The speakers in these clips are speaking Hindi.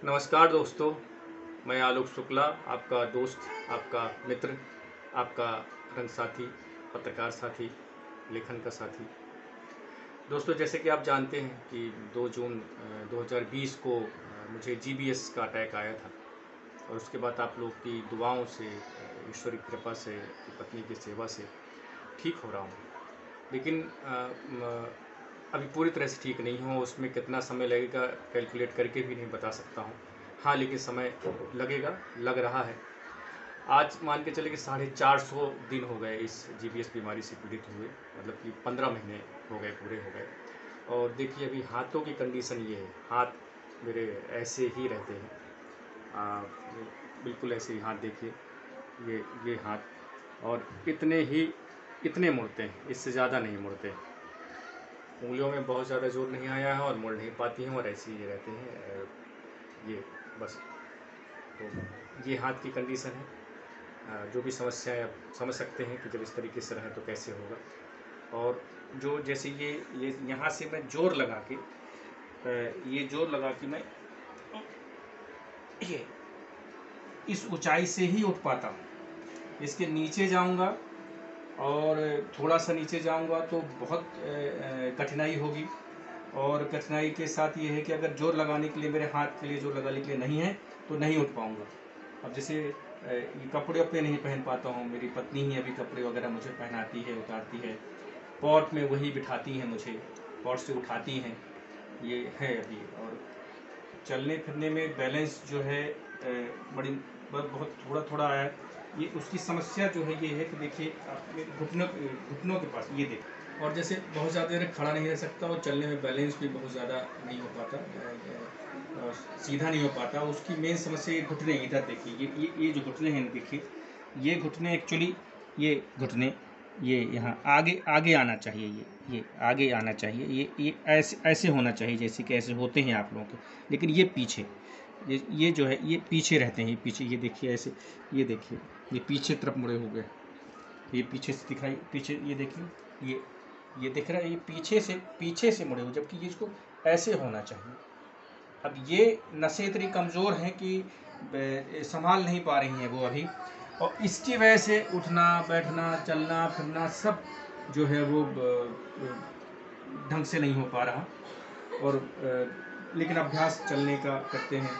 नमस्कार दोस्तों, मैं आलोक शुक्ला, आपका दोस्त, आपका मित्र, आपका रंग साथी, पत्रकार साथी, लेखन का साथी। दोस्तों, जैसे कि आप जानते हैं कि 2 जून 2020 को मुझे जीबीएस का अटैक आया था और उसके बाद आप लोग की दुआओं से, ईश्वर की कृपा से, पत्नी की सेवा से ठीक हो रहा हूँ। लेकिन अभी पूरी तरह से ठीक नहीं हूँ। उसमें कितना समय लगेगा कैलकुलेट करके भी नहीं बता सकता हूँ। हाँ, लेकिन समय लगेगा, लग रहा है। आज मान के चले कि 450 दिन हो गए इस जीबीएस बीमारी से पीड़ित हुए, मतलब कि 15 महीने हो गए, पूरे हो गए। और देखिए अभी हाथों की कंडीशन ये है, हाथ मेरे ऐसे ही रहते हैं। बिल्कुल ऐसे ही हाथ देखिए, ये हाथ, और इतने मुड़ते हैं, इससे ज़्यादा नहीं मुड़ते। उंगलियों में बहुत ज़्यादा जोर नहीं आया है और मुड़ नहीं पाती हैं और ऐसे ही रहते हैं। ये बस, तो ये हाथ की कंडीशन है। जो भी समस्याएं आप समझ सकते हैं कि जब इस तरीके से रहे तो कैसे होगा। और जो जैसे ये यहाँ से मैं जोर लगा के, ये जोर लगा के मैं ये इस ऊंचाई से ही उठ पाता हूँ। इसके नीचे जाऊँगा और थोड़ा सा नीचे जाऊँगा तो बहुत कठिनाई होगी। और कठिनाई के साथ ये है कि अगर जोर लगाने के लिए, मेरे हाथ के लिए जोर लगाने के लिए नहीं है तो नहीं उठ पाऊँगा। अब जैसे ये कपड़े अपने नहीं पहन पाता हूँ, मेरी पत्नी ही अभी कपड़े वगैरह मुझे पहनाती है, उतारती है। पॉट में वही बिठाती हैं मुझे, पॉट से उठाती हैं, ये है अभी। और चलने फिरने में बैलेंस जो है बड़ी बहुत थोड़ा थोड़ा है। ये उसकी समस्या जो है ये है कि देखिए आप घुटनों के पास ये देखिए। और जैसे बहुत ज़्यादा देर खड़ा नहीं रह सकता और चलने में बैलेंस भी बहुत ज़्यादा नहीं हो पाता, सीधा नहीं हो पाता। उसकी मेन समस्या ये घुटने, इधर देखिए, ये जो घुटने हैं देखिए, ये घुटने एक्चुअली, ये घुटने, ये यहाँ आगे आगे आना चाहिए, ये आगे आना चाहिए, ये ऐसे ऐसे होना चाहिए जैसे कि ऐसे होते हैं आप लोगों के, लेकिन ये पीछे, ये जो है ये पीछे रहते हैं, ये पीछे, ये देखिए ऐसे, ये देखिए ये पीछे तरफ मुड़े हो गए, ये पीछे से दिखाई, पीछे ये देखिए, ये दिख रहा है, ये पीछे से मुड़े हो, जबकि ये इसको ऐसे होना चाहिए। अब ये नसें इतनी कमज़ोर हैं कि संभाल नहीं पा रही हैं वो अभी, और इसकी वजह से उठना बैठना चलना फिरना सब जो है वो ढंग से नहीं हो पा रहा। और लेकिन अभ्यास चलने का करते हैं,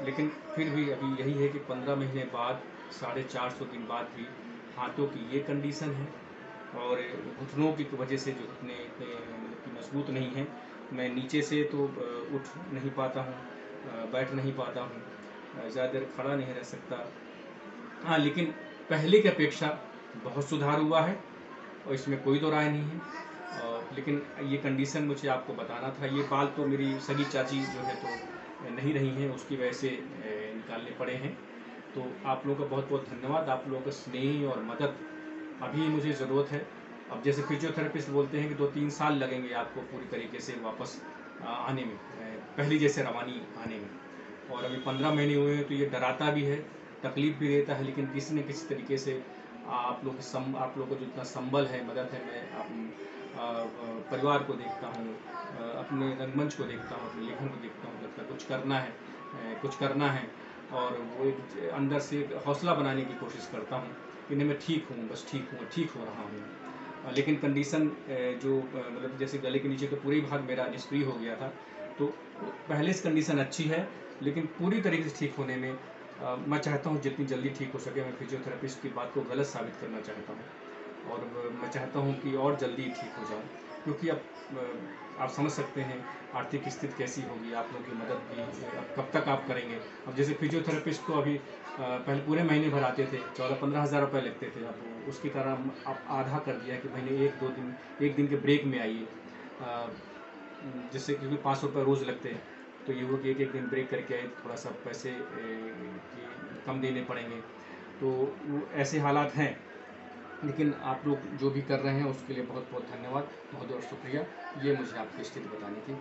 लेकिन फिर भी अभी यही है कि 15 महीने बाद, 450 दिन बाद भी हाथों की ये कंडीशन है। और घुटनों की वजह से जो घुटने इतने मतलब कि मजबूत नहीं हैं, मैं नीचे से तो उठ नहीं पाता हूँ, बैठ नहीं पाता हूँ, ज़्यादा देर खड़ा नहीं रह सकता। हाँ, लेकिन पहले की अपेक्षा बहुत सुधार हुआ है और इसमें कोई दो राय नहीं है। लेकिन ये कंडीशन मुझे आपको बताना था। ये बाल तो मेरी सगी चाची जो है तो नहीं रही हैं, उसकी वजह से निकालने पड़े हैं। तो आप लोगों का बहुत बहुत धन्यवाद, आप लोगों का स्नेह और मदद अभी मुझे ज़रूरत है। अब जैसे फिजियोथेरेपिस्ट बोलते हैं कि 2-3 साल लगेंगे आपको पूरी तरीके से वापस आने में, पहली जैसे रवानी आने में। और अभी 15 महीने हुए हैं तो ये डराता भी है, तकलीफ भी देता है, लेकिन किसी न किसी तरीके से आप लोग को जो इतना संबल है, मदद है, मैं परिवार को देखता हूँ, अपने रंगमंच को देखता हूँ, अपने लेखन को देखता हूँ, लगता है कुछ करना है। और वो एक अंदर से एक हौसला बनाने की कोशिश करता हूँ कि नहीं, मैं ठीक हूँ, बस ठीक हो रहा हूँ। लेकिन कंडीशन जो मतलब जैसे गले के नीचे का पूरी भाग मेरा निष्क्रिय हो गया था, तो पहले से कंडीशन अच्छी है, लेकिन पूरी तरीके से ठीक होने में मैं चाहता हूँ जितनी जल्दी ठीक हो सके। मैं फिजियोथेरेपिस्ट की बात को गलत साबित करना चाहता हूँ और मैं चाहता हूँ कि और जल्दी ठीक हो जाऊँ, क्योंकि अब आप समझ सकते हैं आर्थिक स्थिति कैसी होगी, आप लोगों की मदद भी अब कब तक आप करेंगे। अब जैसे फिजियोथेरेपिस्ट को अभी पहले पूरे महीने भर आते थे, 14-15 हज़ार रुपये लगते थे, अब उसकी तरह आप आधा कर दिया कि महीने 1 दिन के ब्रेक में आइए, जिससे क्योंकि 500 रुपये रोज़ लगते हैं, तो ये हो कि एक दिन ब्रेक करके आए, थोड़ा सा पैसे कम देने पड़ेंगे। तो वो ऐसे हालात हैं, लेकिन आप लोग जो भी कर रहे हैं उसके लिए बहुत बहुत धन्यवाद, बहुत बहुत शुक्रिया। ये मुझे आपकी स्थिति बतानी थी।